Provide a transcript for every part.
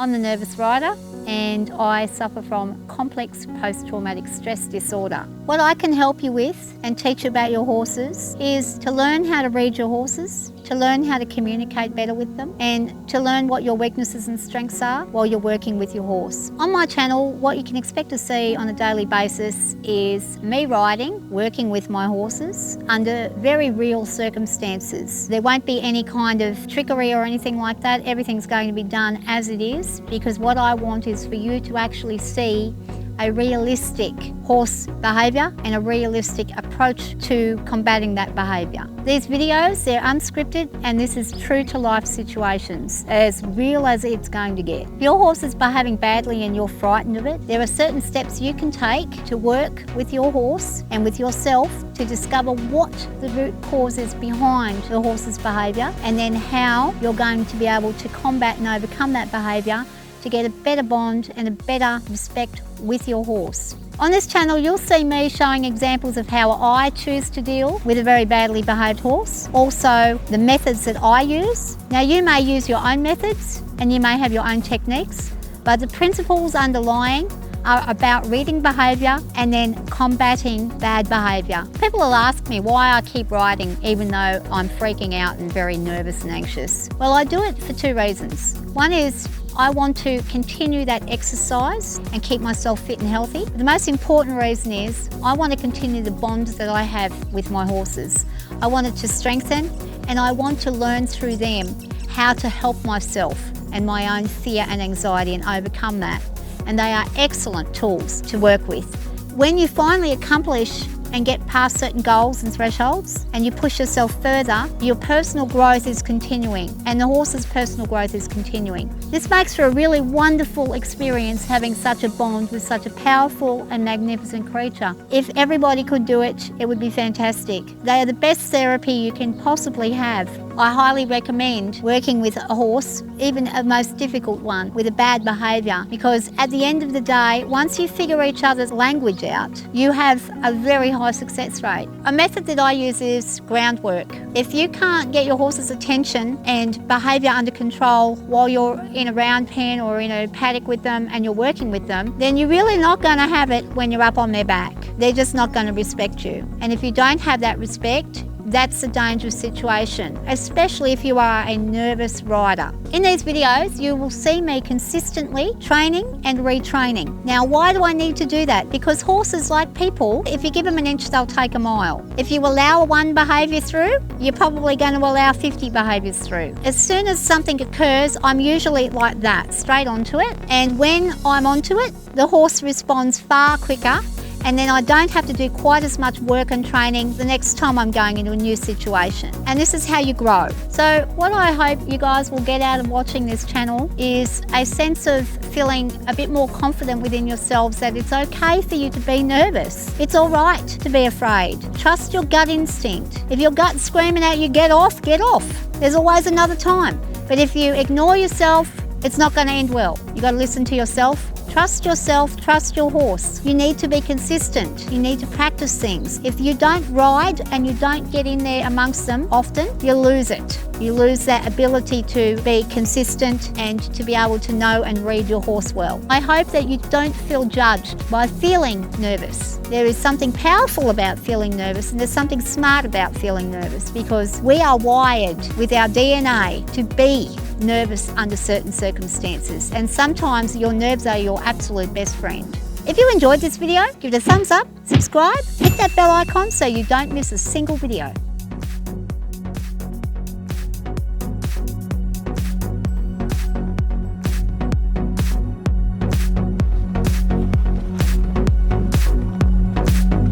I'm the nervous rider and I suffer from complex post-traumatic stress disorder. What I can help you with and teach you about your horses is to learn how to read your horses, to learn how to communicate better with them, and to learn what your weaknesses and strengths are while you're working with your horse. On my channel, what you can expect to see on a daily basis is me riding, working with my horses under very real circumstances. There won't be any kind of trickery or anything like that. Everything's going to be done as it is, because what I want is for you to actually see a realistic horse behaviour and a realistic approach to combating that behaviour. These videos, they're unscripted and this is true to life situations, as real as it's going to get. If your horse is behaving badly and you're frightened of it, there are certain steps you can take to work with your horse and with yourself to discover what the root cause is behind the horse's behaviour, and then how you're going to be able to combat and overcome that behaviour to get a better bond and a better respect with your horse. On this channel, you'll see me showing examples of how I choose to deal with a very badly behaved horse. Also, the methods that I use. Now, you may use your own methods and you may have your own techniques, but the principles underlying are about reading behaviour and then combating bad behaviour. People will ask me why I keep riding even though I'm freaking out and very nervous and anxious. Well, I do it for two reasons. One is I want to continue that exercise and keep myself fit and healthy. The most important reason is I want to continue the bond that I have with my horses. I want it to strengthen, and I want to learn through them how to help myself and my own fear and anxiety and overcome that. And they are excellent tools to work with. When you finally accomplish and get past certain goals and thresholds and you push yourself further, your personal growth is continuing and the horse's personal growth is continuing. This makes for a really wonderful experience, having such a bond with such a powerful and magnificent creature. If everybody could do it, it would be fantastic. They are the best therapy you can possibly have. I highly recommend working with a horse, even a most difficult one, with a bad behaviour, because at the end of the day, once you figure each other's language out, you have a very high success rate. A method that I use is groundwork. If you can't get your horse's attention and behaviour under control while you're in a round pen or in a paddock with them and you're working with them, then you're really not going to have it when you're up on their back. They're just not going to respect you. And if you don't have that respect, that's a dangerous situation, especially if you are a nervous rider. In these videos, you will see me consistently training and retraining. Now, why do I need to do that? Because horses, like people, if you give them an inch, they'll take a mile. If you allow one behaviour through, you're probably going to allow 50 behaviours through. As soon as something occurs, I'm usually like that, straight onto it. And when I'm onto it, the horse responds far quicker, and then I don't have to do quite as much work and training the next time I'm going into a new situation. And this is how you grow. So what I hope you guys will get out of watching this channel is a sense of feeling a bit more confident within yourselves that it's okay for you to be nervous. It's all right to be afraid. Trust your gut instinct. If your gut's screaming at you, get off, get off. There's always another time. But if you ignore yourself, it's not going to end well. You've got to listen to yourself. Trust yourself, trust your horse. You need to be consistent. You need to practice things. If you don't ride and you don't get in there amongst them often, you lose it. You lose that ability to be consistent and to be able to know and read your horse well. I hope that you don't feel judged by feeling nervous. There is something powerful about feeling nervous, and there's something smart about feeling nervous, because we are wired with our DNA to be nervous under certain circumstances, and sometimes your nerves are your absolute best friend. If you enjoyed this video, give it a thumbs up, subscribe, hit that bell icon so you don't miss a single video.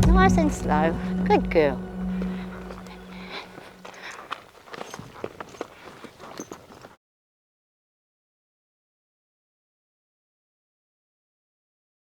Nice and slow. Good girl.